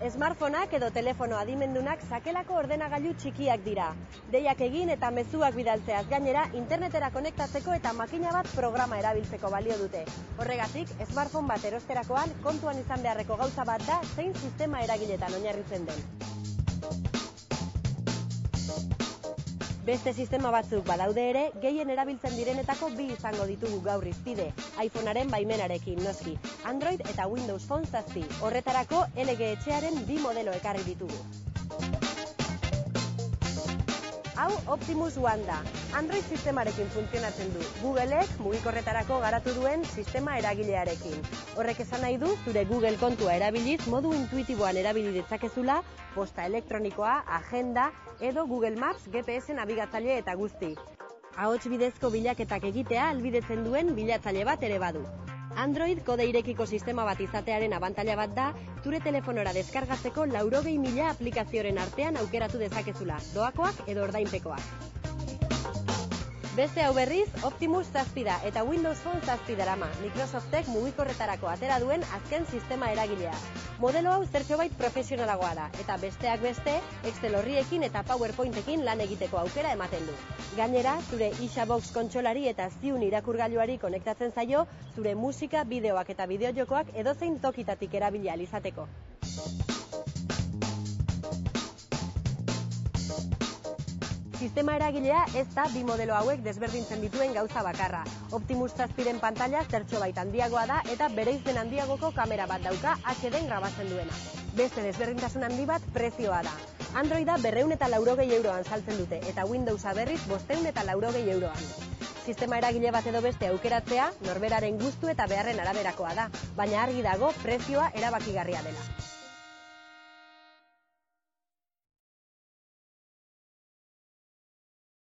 Smartphoneak edo telefono adimendunak sakelako ordenagailu txikiak dira. Deiak egin eta mezuak bidaltzeaz gainera, internetera konektatzeko eta makina bat programa erabiltzeko balio dute. Horregatik, smartphone bat erosterakoan kontuan izan beharreko gauza bat da zein sistema eragiletan oinarritzen den. Beste sistema batzuk badaude ere, gehien erabiltzen direnetako bi izango ditugu gaur hizpide. iPhonearen baimenarekin noski, Android eta Windows Phone 7. Horretarako LG etxearen bi modelo ekarri ditugu. Hau Optimus One da. Android sistemarekin funtzionatzen du. Googleek mugikorretarako garatu duen sistema eragilearekin. Horrek esan nahi du, zure Google kontua erabiliz modu intuitiboan erabili ditzakezula, posta elektronikoa, agenda edo Google Maps, GPS nabigatzaile eta guzti. Ahots bidezko bilaketak egitea ahalbidetzen duen bilatzaile bat ere badu. Android kode irekiko sistema bat izatearen abantaila bat da, zure telefonora deskargatzeko 80.000 aplikazioren artean aukeratu dezakezula, doakoak edo ordainpekoak. Beste hau berriz, Optimus 7 da eta Windows Phone 7 darama, Microsoftek mugikorretarako atera duen azken sistema eragilea. Modelo hau zertxobait profesionalagoa da, eta besteak beste, Excel horriekin eta PowerPointekin lan egiteko aukera ematen du. Gainera, zure Xbox kontsolari eta Zune irakurgailuari konektatzen zaio, zure musika, bideoak eta bideojokoak edozein tokitatik erabili ahal izateko. Sistema eragilea ez da bi modelo hauek desberdintzen dituen gauza bakarra. Optimus 7-ren pantaila zertxobait handiagoa da eta bereizmen handiagoko kamera bat dauka HD grabatzen duena. Beste desberdintasun handi bat prezioa da. Androida 280 euroan saltzen dute eta Windowsa berriz 580 euroan. Sistema eragile bat edo beste aukeratzea norberaren gustu eta beharren araberakoa da, baina argi dago prezioa erabakigarria dela.